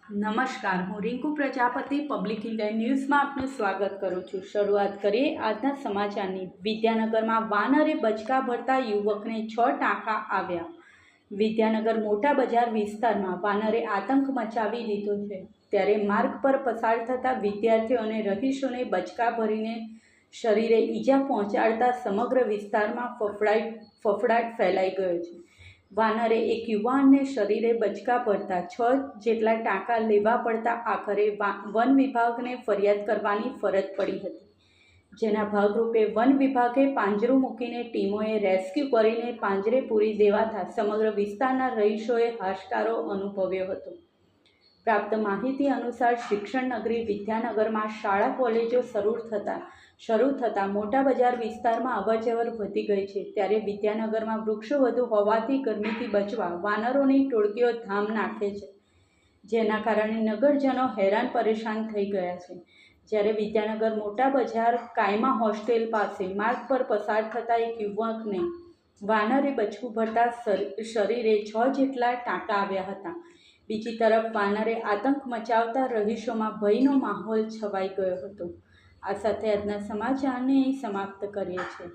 નમસ્કાર, હું Rinku Prajapati public India ન્યૂઝમાં આપનું સ્વાગત કરું છું। શરૂઆત કરીએ આજના સમાચારની। વિદ્યાનગરમાં વાનરે બચકા ભરતા યુવકને 6 ટાંકા આવ્યા। વિદ્યાનગર મોટા બજાર વિસ્તારમાં વાનરે આતંક મચાવી દીધો છે, ત્યારે માર્ગ પર પસાર થતા વિદ્યાર્થીઓ અને રહીશોને બચકા ભરીને શરીરે ઈજા પહોંચાડતા સમગ્ર વિસ્તારમાં ફફડાટ ફેલાઈ ગયો છે। વાનરે એક યુવાનને શરીરે બચકા ભરતા 6 જેટલા ટાંકા લેવા પડતા આખરે વન વિભાગને ફરિયાદ કરવાની ફરજ પડી હતી, જેના ભાગરૂપે વન વિભાગે પાંજરું મૂકીને ટીમોએ રેસ્ક્યુ કરીને પાંજરે પૂરી દેવાતા સમગ્ર વિસ્તારના રહીશોએ હાશકારો અનુભવ્યો હતો। પ્રાપ્ત માહિતી અનુસાર શિક્ષણ નગરી વિદ્યાનગરમાં શાળા કોલેજો શરૂ થતાં મોટા બજાર વિસ્તારમાં અવરજવર વધી ગઈ છે, ત્યારે વિદ્યાનગરમાં વૃક્ષો વધુ હોવાથી ગરમીથી બચવા વાનરોની ટોળકીઓ ધામ નાખે છે, જેના કારણે નગરજનો હેરાન પરેશાન થઈ ગયા છે। જ્યારે વિદ્યાનગર મોટા બજાર કાયમા હોસ્ટેલ પાસે માર્ગ પર પસાર થતા એક યુવકને વાનરે બચકું ભરતા શરીરે 6 જેટલા ટાંકા આવ્યા હતા। બીજી તરફ વાનરે આતંક મચાવતા રહીશોમાં ભયનો માહોલ છવાઈ ગયો હતો। આ સાથે આજના સમાચારને અહીં સમાપ્ત કરીએ છીએ।